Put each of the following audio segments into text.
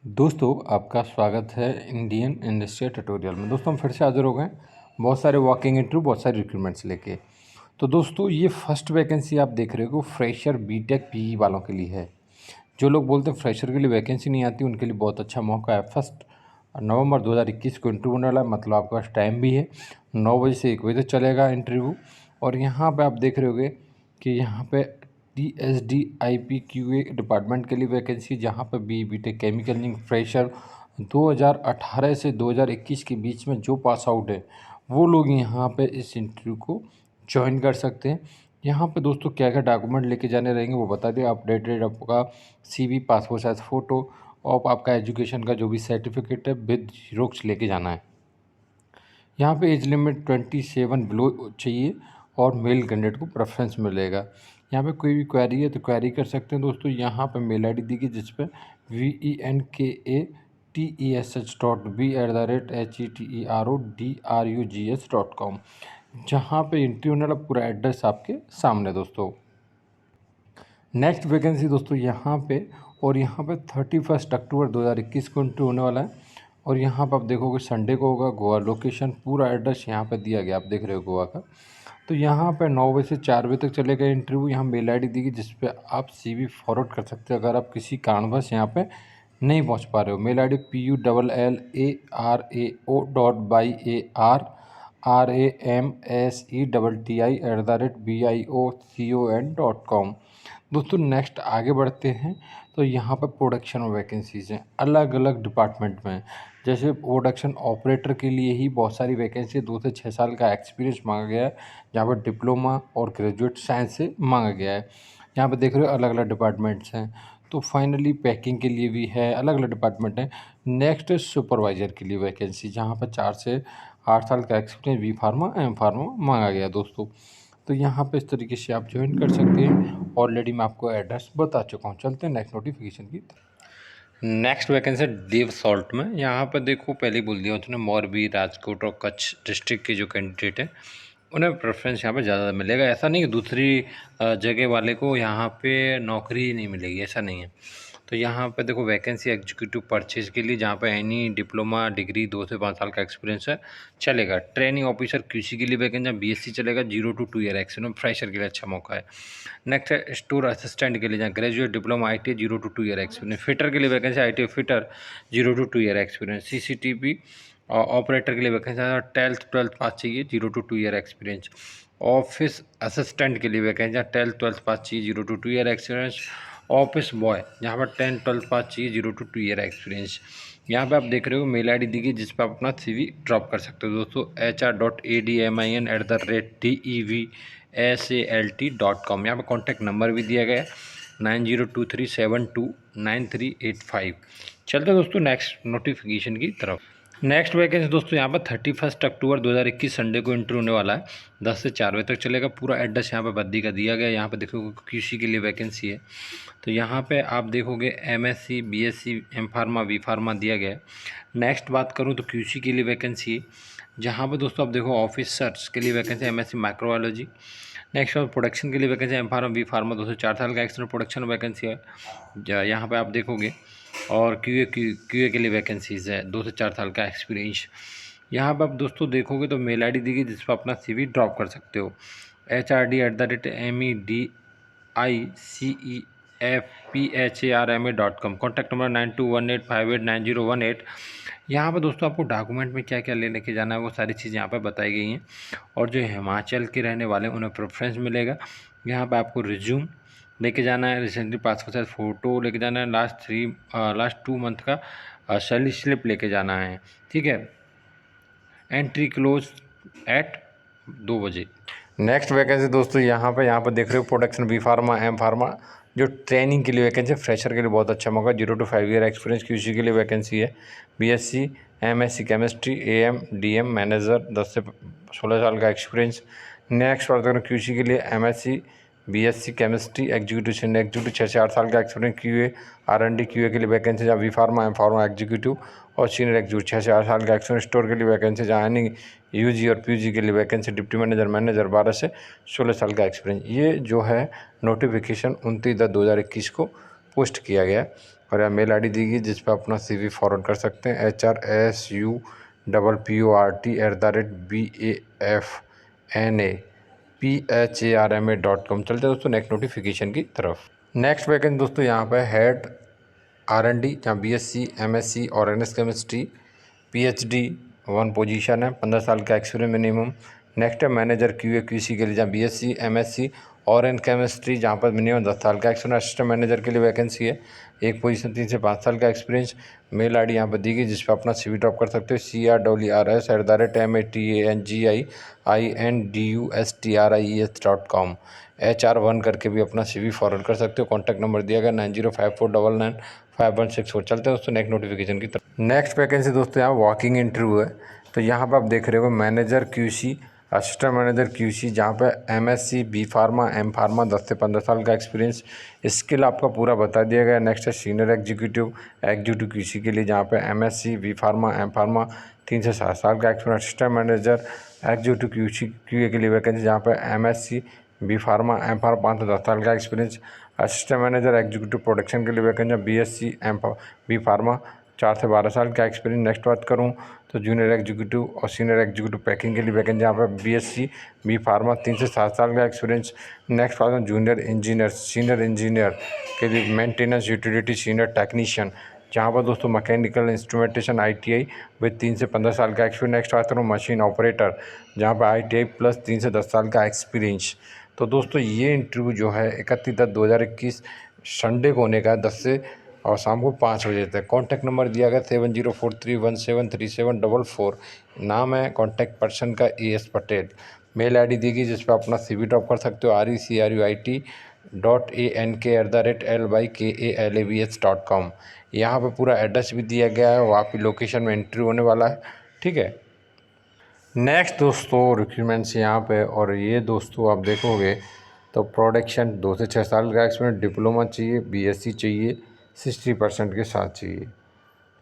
दोस्तों, आपका स्वागत है इंडियन इंडस्ट्रियल ट्यूटोरियल में। दोस्तों, हम फिर से हाज़िर हो गए बहुत सारे वॉकिंग इंटरव्यू, बहुत सारे रिक्रूटमेंट्स लेके। तो दोस्तों, ये फर्स्ट वैकेंसी आप देख रहे हो फ्रेशर बीटेक पीई वालों के लिए है। जो लोग बोलते हैं फ्रेशर के लिए वैकेंसी नहीं आती, उनके लिए बहुत अच्छा मौका है। फर्स्ट नवंबर 2021 को इंटरव्यू होने वाला है, मतलब आपके पास टाइम भी है। 9 बजे से 1 बजे तक चलेगा इंटरव्यू। और यहाँ पर आप देख रहे होगे कि यहाँ पे TSD-IP-QA डिपार्टमेंट के लिए वैकेंसी, जहाँ पर बीटेक केमिकल इंजीनियरिंग फ्रेशर 2018 से 2021 के बीच में जो पास आउट है वो लोग यहाँ पे इस इंटरव्यू को ज्वाइन कर सकते हैं। यहाँ पे दोस्तों क्या क्या डॉक्यूमेंट लेके जाने रहेंगे वो बता दें। अपडेटेड आपका CV, पासपोर्ट साइज फ़ोटो और आपका एजुकेशन का जो भी सर्टिफिकेट है विद जीरोक्स लेके जाना है। यहाँ पे एज लिमिट 27 बिलो चाहिए और मेल कैंडिडेट को प्रेफरेंस मिलेगा। यहाँ पे कोई भी क्वेरी है तो क्वेरी कर सकते हैं दोस्तों। यहाँ पे मेल ID दीजिए जिस पे venkatesh@heterodugs.com, जहाँ पे इंटरव्यू होने वाला पूरा एड्रेस आपके सामने दोस्तों। नेक्स्ट वैकेंसी दोस्तों यहाँ पे, और यहाँ पे 31 अक्टूबर 2021 को इंटरव्यू होने वाला है। और यहाँ पर आप देखोगे संडे को होगा। गोवा लोकेशन पूरा एड्रेस यहाँ पे दिया गया, आप देख रहे हो गोवा का। तो यहाँ पे 9 बजे से 4 बजे तक चलेगा इंटरव्यू। यहाँ मेल ID दी गई जिस पे आप CV फॉरवर्ड कर सकते हो अगर आप किसी कारणवश यहाँ पे नहीं पहुँच पा रहे हो। Mail ID pullarao.byarramsetti@biocon.com। दोस्तों नेक्स्ट आगे बढ़ते हैं। तो यहाँ पर प्रोडक्शन में वैकेंसीज़ हैं अलग अलग डिपार्टमेंट में। जैसे प्रोडक्शन ऑपरेटर के लिए ही बहुत सारी वैकेंसी 2 से 6 साल का एक्सपीरियंस मांगा गया है, जहाँ पर डिप्लोमा और ग्रेजुएट साइंस से मांगा गया है। यहाँ पर देख रहे हो अलग अलग डिपार्टमेंट्स हैं। तो फाइनली पैकिंग के लिए भी है, अलग अलग डिपार्टमेंट हैं। नेक्स्ट सुपरवाइज़र के लिए वैकेंसी, जहाँ पर 4 से 8 साल का experience B pharma M pharma मांगा गया है दोस्तों। तो यहाँ पे इस तरीके से आप ज्वाइन कर सकते हैं। ऑलरेडी मैं आपको एड्रेस बता चुका हूँ। चलते हैं नेक्स्ट नोटिफिकेशन की तरफ। नेक्स्ट वैकेंसी देव सॉल्ट में। यहाँ पर देखो पहले ही बोल दिया उसने, मोरबी, राजकोट और कच्छ डिस्ट्रिक्ट के जो कैंडिडेट हैं उन्हें प्रेफरेंस यहाँ पे ज़्यादा मिलेगा। ऐसा नहीं कि दूसरी जगह वाले को यहाँ पे नौकरी ही नहीं मिलेगी, ऐसा नहीं है। तो यहाँ पे देखो वैकेंसी एग्जीक्यूटिव परचेज के लिए, जहाँ पे एनी डिप्लोमा डिग्री 2 से 5 साल का एक्सपीरियंस है चलेगा। ट्रेनिंग ऑफिसर QC के लिए वैकेंसी, BSc चलेगा। 0 to 2 ईयर एक्सपीरियंस, फ्रेशर के लिए अच्छा मौका है। नेक्स्ट है स्टोर असिस्टेंट के लिए, जहाँ graduate diploma ITI 0 to 2 year experience. Fitter के लिए vacancy ITI fitter 0 to 2 year experience. CCTV operator के लिए वैकेंसी 12th पास चाहिए, 0 to 2 year experience. Office assistant के लिए वैकेंसी 12th पास चाहिए, 0 to 2 year experience. Office boy जहाँ पर 10th पास चाहिए, 0 to 2 ईयर एक्सपीरियंस। यहाँ पे आप देख रहे हो मेल ID दी गई जिस पर आप अपना CV ड्रॉप कर सकते हो दोस्तों। hr.admin@devsalt.com। यहाँ पे कॉन्टैक्ट नंबर भी दिया गया है 9023729385। चलते दोस्तों नेक्स्ट नोटिफिकेशन की तरफ। नेक्स्ट वैकेंसी दोस्तों यहाँ पर 31 अक्टूबर 2021 संडे को इंटरव्यू होने वाला है। 10 से 4 बजे तक चलेगा। पूरा एड्रेस यहाँ पर बद्दी का दिया गया है। यहाँ पर देखोगे QC के लिए वैकेंसी है। तो यहाँ पे आप देखोगे MSc, BSc, M pharma, V pharma दिया गया है। नेक्स्ट बात करूँ तो QC के लिए वैकेंसी है, जहाँ पर दोस्तों आप देखो ऑफिसर्स के लिए वैकेंसी MSc माइक्रोबायोलॉजी। नेक्स्ट और प्रोडक्शन के लिए vacancy M pharma, V pharma 2 से 4 साल का एक्सटर्नल प्रोडक्शन वैकेंसी है यहाँ पे आप देखोगे। और QA के लिए वैकेंसीज़ है 2 से 4 साल का एक्सपीरियंस। यहाँ पर आप दोस्तों देखोगे तो मेल ID दी गई जिस पर अपना CV ड्रॉप कर सकते हो। HRD@medicefpharma.com। Contact number 9218589018। यहाँ पर दोस्तों आपको डॉक्यूमेंट में क्या क्या लेने के जाना है वो सारी चीज़ें यहाँ पर बताई गई हैं। और जो हिमाचल के रहने वाले हैं उन्हें प्रेफरेंस मिलेगा। यहाँ पर आपको रिज्यूम लेके जाना है, रिसेंटली पासपोर्ट साइज फ़ोटो लेके जाना है, लास्ट 2 मंथ का सैलरी स्लिप लेके जाना है, ठीक है। एंट्री क्लोज एट 2 बजे। नेक्स्ट वैकेंसी दोस्तों यहाँ पर देख रहे हो production B pharma, M pharma जो ट्रेनिंग के लिए वैकेंसी, फ्रेशर के लिए बहुत अच्छा मौका। 0 to 5 ईयर एक्सपीरियंस। QC के लिए वैकेंसी है। BSc MSc chemistry AM DM manager 10 से 16 साल का एक्सपीरियंस। नेक्स्ट बात करें QC के लिए MSc BSc केमिस्ट्री एग्जीक्यूटिव 6 से 8 साल का एक्सपीरियंस। QA R&D QA के लिए वैकेंसी, जहाँ V pharma M pharma executive और सीनियर एग्जीक्यूटिव 6 से 8 साल का एक्सपीरियंस। स्टोर के लिए वैकेंसी, जहाँ नहीं UG और PG के लिए वैकेंसी। डिप्टी मैनेजर 12 से 16 साल का एक्सपीरियंस। ये जो है नोटिफिकेशन 29/10/2021 को पोस्ट किया गया। और यहाँ मेल आईडी दी गई जिस पर अपना CV फॉरवर्ड कर सकते हैं HRSUPPORT@BAFNAPHARMA.com। चलते हैं दोस्तों नेक्स्ट नोटिफिकेशन की तरफ। नेक्स्ट वैकेंसी दोस्तों यहाँ पे हेड R&D, जहाँ BSc MSc और NS केमिस्ट्री PhD 1 पोजीशन है, 15 साल का एक्सपीरियंस मिनिमम। नेक्स्ट है मैनेजर QA QC के लिए, जहाँ BSc MSc और एन केमिस्ट्री, जहाँ पर मिनिमम 10 साल का एक्सपीरियंस। असिस्टेंट मैनेजर के लिए वैकेंसी है, एक पोजीशन 3 से 5 साल का एक्सपीरियंस। मेल आईडी यहाँ पर दी गई जिस पर अपना CV ड्रॉप कर सकते हो CRRS@MATANGIINDUSTRIES.com। HR1 करके भी अपना CV फॉरवर्ड कर सकते हो। कॉन्टैक्ट नंबर दिया गया 9054995164। चलते हैं दोस्तों नेक्स्ट नोटिफिकेशन की तरफ। नेक्स्ट वैकेंसी दोस्तों यहाँ वॉकिंग इंटरव्यू है। तो यहाँ पर आप देख रहे हो manager QC, assistant manager QC, जहाँ पे MSc B pharma M pharma 10 से 15 साल का एक्सपीरियंस। स्किल आपका पूरा बता दिया गया। नेक्स्ट है सीनियर एग्जीक्यूटिव QC के लिए, जहाँ पे MSc B pharma M pharma 3 से 7 साल का experience. Assistant manager executive QA के लिए वैकेंसी, जहाँ पे MSc B pharma M pharma 5 से 10 साल का experience. Assistant manager executive production के लिए वैकेंसी, BSc B फार्मा 4 से 12 साल का एक्सपीरियंस। नेक्स्ट बात करूँ तो जूनियर एग्जीक्यूटिव और सीनियर एग्जीक्यूटिव पैकिंग के लिए वैकेंसी, जहाँ पर BSc B फार्मा 3 से 7 साल का एक्सपीरियंस। नेक्स्ट बात जूनियर इंजीनियर, सीनियर इंजीनियर के लिए मेंटेनेंस यूटिलिटी सीनियर टेक्नीशियन, जहाँ पर दोस्तों मैकेनिकल इंस्ट्रूमेंटेशन ITI विद 3 से 15 साल का एक्सपीरियंस। नेक्स्ट बात करूँ मशीन ऑपरेटर, जहाँ पर ITI प्लस 3 से 10 साल का एक्सपीरियंस। तो दोस्तों ये इंटरव्यू जो है 31/10/2021 संडे को होने का 10 से और शाम को 5 बजे तक। कॉन्टैक्ट नंबर दिया गया 7043173744। नाम है कॉन्टैक्ट पर्सन का AS पटेल। मेल आईडी दी गई जिस पर अपना CV ड्रॉप कर सकते हो RECRUIT.ANK@LYKALABS.com। यहाँ पर पूरा एड्रेस भी दिया गया है, वहाँ की लोकेशन में एंट्री होने वाला है, ठीक है। नेक्स्ट दोस्तों रिक्रूटमेंट्स यहाँ पे, और ये दोस्तों आप देखोगे तो प्रोडक्शन 2 से 6 साल का एक्सपीरियंस, डिप्लोमा चाहिए, BSc चाहिए, 60% के साथ चाहिए,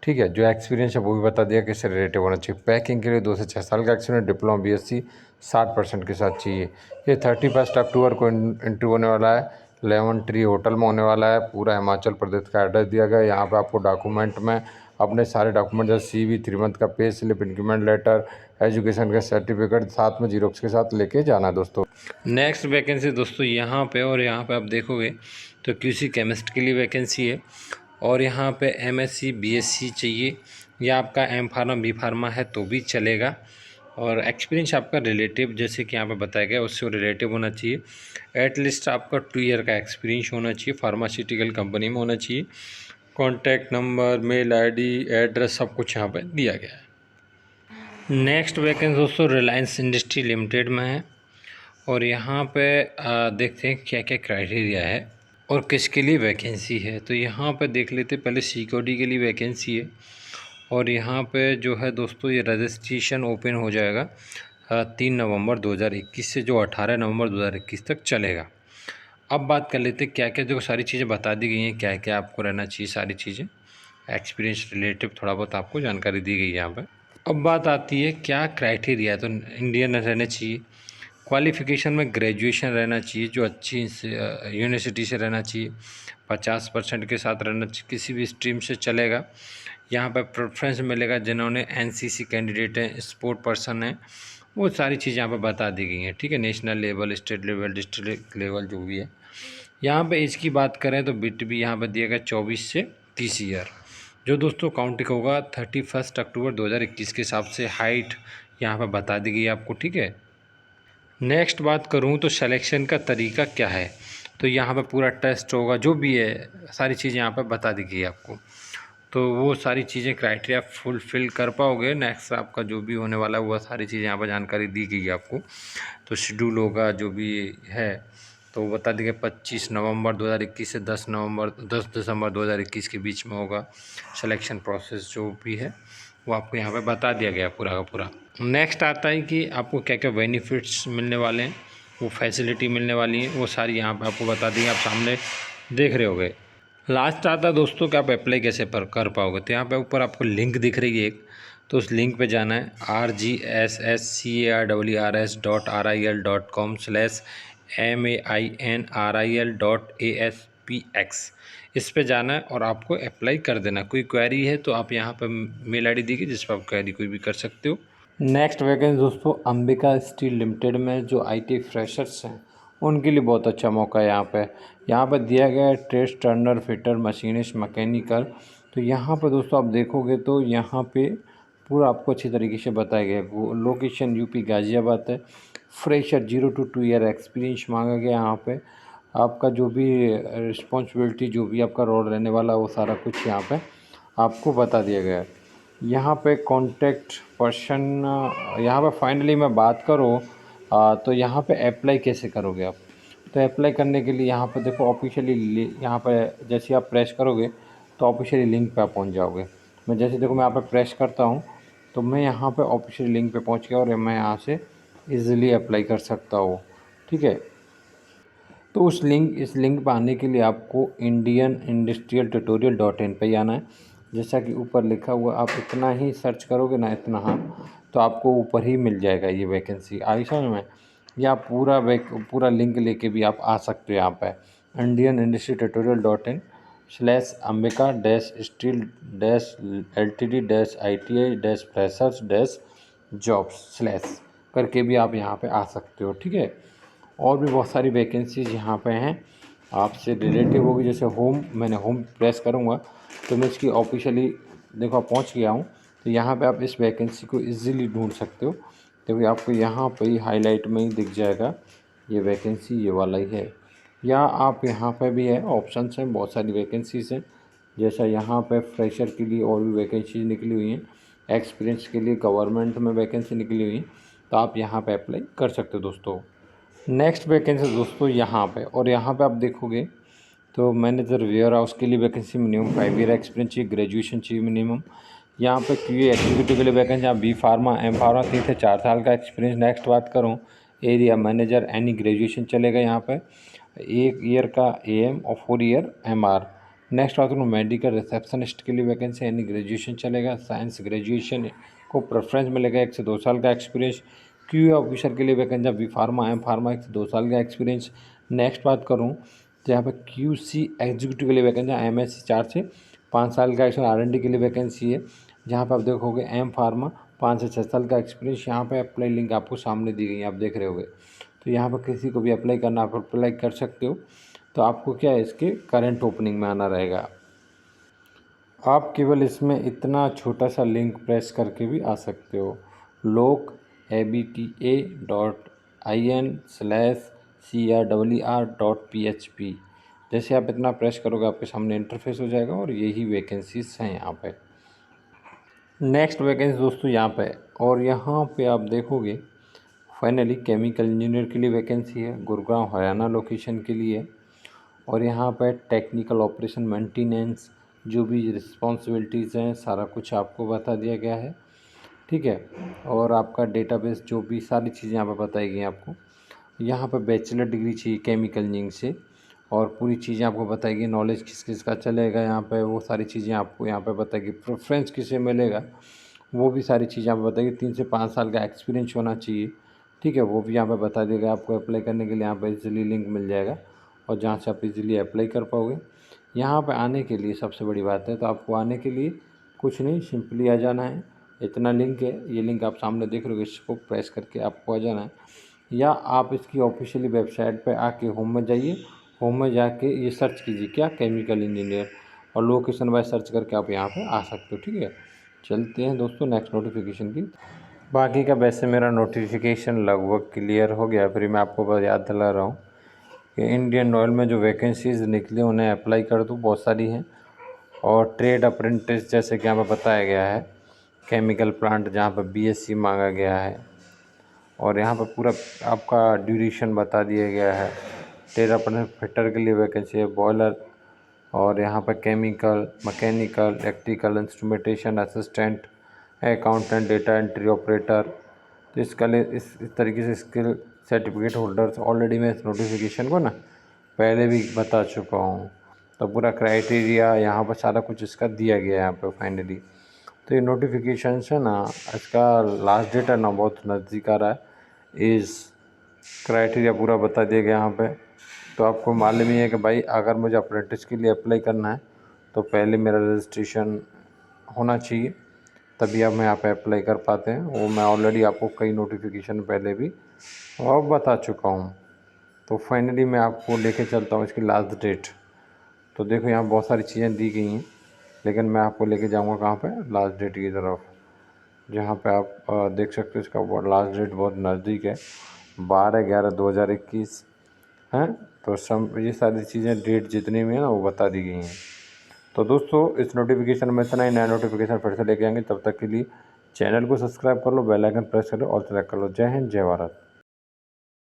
ठीक है। जो एक्सपीरियंस है वो भी बता दिया किससे रिलेटिव होना चाहिए। पैकिंग के लिए 2 से 6 साल का एक्सपीरियंस, डिप्लोमा BSc 60% के साथ चाहिए। ये 31 अक्टूबर को इंटरव्यू होने वाला है, लेमन ट्री होटल में होने वाला है। पूरा हिमाचल प्रदेश का एड्रेस दिया गया है। यहाँ पे आपको डॉक्यूमेंट में अपने सारे डॉक्यूमेंट जैसे CV, 3 मंथ का pay slip, increment letter, education का सर्टिफिकेट साथ में जीरोक्स के साथ लेके जाना है दोस्तों। नेक्स्ट वैकेंसी दोस्तों यहाँ पे, और यहाँ पे आप देखोगे तो QC केमिस्ट के लिए वैकेंसी है, और यहाँ पे MSc BSc चाहिए, या आपका M फार्मा B फार्मा है तो भी चलेगा। और एक्सपीरियंस आपका रिलेटिव जैसे कि यहाँ पे बताया गया उससे रिलेटिव होना चाहिए। एटलीस्ट आपका 2 ईयर का एक्सपीरियंस होना चाहिए, फार्मास्यूटिकल कंपनी में होना चाहिए। Contact number, mail ID, address सब कुछ यहाँ पे दिया गया है। नेक्स्ट वैकेंसी दोस्तों रिलायंस इंडस्ट्री लिमिटेड में है, और यहाँ पे देखते हैं क्या क्या क्राइटेरिया है और किसके लिए वैकेंसी है। तो यहाँ पे देख लेते, पहले सिक्योरिटी के लिए वैकेंसी है, और यहाँ पे जो है दोस्तों ये रजिस्ट्रेशन ओपन हो जाएगा 3 नवंबर 2021 से, जो 18 नवंबर 2021 तक चलेगा। अब बात कर लेते क्या क्या, जो सारी चीज़ें बता दी गई हैं, क्या क्या आपको रहना चाहिए, सारी चीज़ें एक्सपीरियंस रिलेटिव थोड़ा बहुत आपको जानकारी दी गई है यहाँ पर। अब बात आती है क्या क्राइटेरिया है, तो इंडियन रहना चाहिए, क्वालिफ़िकेशन में ग्रेजुएशन रहना चाहिए, जो अच्छी यूनिवर्सिटी से रहना चाहिए, 50% के साथ रहना चाहिए, किसी भी स्ट्रीम से चलेगा। यहाँ पर प्रेफरेंस मिलेगा जिन्होंने NCC कैंडिडेट हैं, स्पोर्ट पर्सन हैं, वो सारी चीज़ें यहाँ पर बता दी गई हैं, ठीक है। National level, state level, district level जो भी है। यहाँ पे एज की बात करें तो बिट भी यहाँ पर दिया गया 24 से 30 ईयर, जो दोस्तों काउंटिंग होगा 31 अक्टूबर 2021 के हिसाब से। हाइट यहाँ पर बता दी गई आपको, ठीक है। नेक्स्ट बात करूँ तो सिलेक्शन का तरीका क्या है, तो यहाँ पे पूरा टेस्ट होगा, जो भी है सारी चीज़ें यहाँ पे बता दी गई आपको। तो वो सारी चीज़ें क्राइटेरिया फुलफ़िल कर पाओगे, नेक्स्ट आपका जो भी होने वाला है वो सारी चीज़ें यहाँ पर जानकारी दी गई है आपको। तो शेड्यूल होगा जो भी है, तो वो बता देंगे 25 नवंबर 2021 से 10 दिसंबर 2021 के बीच में होगा। सिलेक्शन प्रोसेस जो भी है वो आपको यहाँ पे बता दिया गया पूरा का पूरा। नेक्स्ट आता है कि आपको क्या क्या बेनिफिट्स मिलने वाले हैं, वो फैसिलिटी मिलने वाली हैं, वो सारी यहाँ पे आपको बता देंगे, आप सामने देख रहे होगे। लास्ट आता है दोस्तों कि आप अप्लाई कैसे कर पाओगे, तो यहाँ पे ऊपर आपको लिंक दिख रही है एक, तो उस लिंक पे जाना है RGSSCARRS.RIL.com/MAINRIL.ASPX। इस पे जाना है और आपको अप्लाई कर देना। कोई क्वेरी है तो आप यहाँ पर मेल आईडी दीजिए जिस पर आप क्वेरी कोई भी कर सकते हो। नेक्स्ट वैकेंसी दोस्तों अंबिका स्टील लिमिटेड में जो आईटी फ्रेशर्स हैं उनके लिए बहुत अच्छा मौका है। यहाँ पे दिया गया है trade Turner fitter machinist mechanical. तो यहाँ पर दोस्तों आप देखोगे तो यहाँ पे पूरा आपको अच्छी तरीके से बताया गया है। लोकेशन यूपी गाज़ियाबाद है। फ्रेशर 0 to 2 ईयर एक्सपीरियंस मांगा गया यहाँ पे। आपका जो भी रिस्पॉन्सिबिलिटी जो भी आपका रोल रहने वाला वो सारा कुछ यहाँ पे आपको बता दिया गया है। यहाँ पे कॉन्टैक्ट पर्सन यहाँ पे फाइनली मैं बात करूँ तो यहाँ पे अप्लाई कैसे करोगे आप। तो अप्लाई करने के लिए यहाँ पर देखो ऑफिशियली यहाँ पर जैसे आप प्रेस करोगे तो ऑफिशियली लिंक पे आप पहुँच जाओगे। मैं जैसे देखो मैं यहाँ पे प्रेस करता हूँ तो मैं यहाँ पे ऑफिशियल लिंक पे पहुँच गया और मैं यहाँ से इजीली अप्लाई कर सकता हूँ। ठीक है, तो इस लिंक पर आने के लिए आपको indianindustrialtutorial.in पे ही आना है। जैसा कि ऊपर लिखा हुआ आप इतना ही सर्च करोगे ना इतना हाँ तो आपको ऊपर ही मिल जाएगा ये वैकेंसी। आई समझ में, या पूरा लिंक लेके भी आप आ सकते हो यहाँ पे indianindustrialtutorial.in/ambika-steel-ltd-iti-freshers-jobs/ करके भी आप यहाँ पे आ सकते हो। ठीक है, और भी बहुत सारी वैकेंसीज यहाँ पे हैं आपसे रिलेटिव होगी। जैसे मैंने होम प्रेस करूँगा तो मैं इसकी ऑफिशियली देखो पहुँच गया हूँ। तो यहाँ पे आप इस वैकेंसी को इजीली ढूंढ सकते हो क्योंकि आपको यहाँ पे ही हाईलाइट में ही दिख जाएगा ये वैकेंसी ये वाला ही है। या आप यहाँ पे भी है ऑप्शंस हैं, बहुत सारी वैकेंसीज़ हैं। जैसा यहाँ पे फ्रेशर के लिए और भी वैकेंसीज निकली हुई हैं, एक्सपीरियंस के लिए गवर्नमेंट में वैकेंसी निकली हुई हैं, तो आप यहाँ पे अप्लाई कर सकते हो दोस्तों। नेक्स्ट वैकेंसी दोस्तों यहाँ पे, और यहाँ पे आप देखोगे तो मैनेजर वेयर हाउस के लिए वैकेंसी मिनिमम 5 ईयर एक्सपीरियंस चाहिए, ग्रेजुएशन चाहिए मिनिमम। यहाँ पे क्यूए एग्जीक्यूटिव के लिए वैकेंसी आप बी फार्मा एम फार्मा 3 से 4 साल का एक्सपीरियंस। नेक्स्ट बात करूँ एरिया मैनेजर एनी ग्रेजुएशन चलेगा यहाँ पे, 1 ईयर का AM और 4 ईयर MR। नेक्स्ट बात करूँ मेडिकल रिसेप्शनिस्ट के लिए वैकेंसी एनी ग्रेजुएशन चलेगा, साइंस ग्रेजुएशन को प्रेफरेंस मिलेगा, 1 से 2 साल का एक्सपीरियंस। क्यूए ऑफिसर के लिए vacancy B pharma M pharma 1 से 2 साल का एक्सपीरियंस। नेक्स्ट बात करूँ तो यहाँ पे QC एग्जीक्यूटिव के लिए वैकेंसी MSc 4 से 5 साल का एक्सपीरियंस। R&D के लिए वैकेंसी है जहाँ पे आप देखोगे एम फार्मा 5 से 6 साल का एक्सपीरियंस। यहाँ पे अप्लाई लिंक आपको सामने दी गई है, आप देख रहे होगे। तो यहाँ पर किसी को भी अप्लाई करना आप अप्लाई कर सकते हो। तो आपको क्या है इसके करंट ओपनिंग में आना रहेगा। आप केवल इसमें इतना छोटा सा लिंक प्रेस करके भी आ सकते हो, lokabta.in/crr.php। जैसे आप इतना प्रेस करोगे आपके सामने इंटरफेस हो जाएगा और यही वैकेंसीज हैं यहाँ पे। नेक्स्ट वैकेंसी दोस्तों यहाँ पे, और यहाँ पे आप देखोगे फाइनली केमिकल इंजीनियर के लिए वैकेंसी है, गुरुग्राम हरियाणा लोकेशन के लिए। और यहाँ पे टेक्निकल ऑपरेशन मेंटेनेंस जो भी रिस्पॉन्सिबिलिटीज़ हैं सारा कुछ आपको बता दिया गया है। ठीक है, और आपका डेटाबेस जो भी सारी चीज़ें यहाँ पे बताई गई हैं आपको। यहाँ पे बैचलर डिग्री चाहिए केमिकल इंजीनियरिंग से, और पूरी चीज़ें आपको बताई गई, नॉलेज किस किस का चलेगा यहाँ पे वो सारी चीज़ें आपको यहाँ पे बताएगी। प्रेफरेंस किसे मिलेगा वो भी सारी चीज़ें आपको बताएगी। 3 से 5 साल का एक्सपीरियंस होना चाहिए। ठीक है, वो भी यहाँ पे बता देगा आपको। अप्लाई करने के लिए यहाँ पे इजीली लिंक मिल जाएगा और जहाँ से आप इजीली अप्लाई कर पाओगे। यहाँ पे आने के लिए सबसे बड़ी बात है, तो आपको आने के लिए कुछ नहीं, सिंपली आ जाना है। इतना लिंक है, ये लिंक आप सामने देख रहे हो, इसको प्रेस करके आपको आ जाना है। या आप इसकी ऑफिशियली वेबसाइट पे आके होम में जाइए, होम में जाके ये सर्च कीजिए क्या केमिकल इंजीनियर, और लोकेशन वाइज सर्च करके आप यहाँ पे आ सकते हो। ठीक है, चलते हैं दोस्तों नेक्स्ट नोटिफिकेशन की। बाकी का वैसे मेरा नोटिफिकेशन लगभग क्लियर हो गया, फिर मैं आपको बस याद दिला रहा हूँ कि इंडियन ऑयल में जो वैकेंसीज़ निकली उन्हें अप्लाई कर दूँ, बहुत सारी हैं। और ट्रेड अप्रेंटिस जैसे कि यहाँ पर बताया गया है, केमिकल प्लांट जहाँ पर BSc मांगा गया है, और यहाँ पर पूरा आपका ड्यूरेशन बता दिया गया है। ट्रेड अप्रेंटिस फिटर के लिए वैकेंसी है, बॉयलर, और यहाँ पर chemical mechanical electrical instrumentation assistant accountant data entry operator. तो इसका लिए इस तरीके से स्किल सर्टिफिकेट होल्डर्स, ऑलरेडी मैं इस नोटिफिकेशन को ना पहले भी बता चुका हूँ। तो पूरा क्राइटेरिया यहाँ पर सारा कुछ इसका दिया गया है यहाँ पे फाइनली। तो ये नोटिफिकेशन है ना, इसका लास्ट डेट है ना बहुत नज़दीक आ रहा है। इस क्राइटेरिया पूरा बता दिया गया यहाँ पे। तो आपको मालूम ही है कि भाई अगर मुझे अप्रेंटिस के लिए अप्लाई करना है तो पहले मेरा रजिस्ट्रेशन होना चाहिए, तभी आप यहाँ पे अप्लाई कर पाते हैं। वो मैं ऑलरेडी आपको कई नोटिफिकेशन पहले भी और बता चुका हूँ। तो फाइनली मैं आपको लेके चलता हूँ इसकी लास्ट डेट। तो देखो यहाँ बहुत सारी चीज़ें दी गई हैं, लेकिन मैं आपको लेके जाऊँगा कहाँ पे, लास्ट डेट की तरफ, जहाँ पे आप देख सकते हो इसका लास्ट डेट बहुत नज़दीक है, 12/11/2021 हैं। तो ये सारी चीज़ें डेट जितनी भी हैं ना वो बता दी गई हैं। तो दोस्तों इस नोटिफिकेशन में इतना ही, नया नोटिफिकेशन फिर से लेके आएंगे। तब तक के लिए चैनल को सब्सक्राइब कर लो, बेल आइकन प्रेस कर लो और सेलेक्ट कर लो। जय हिंद, जय भारत।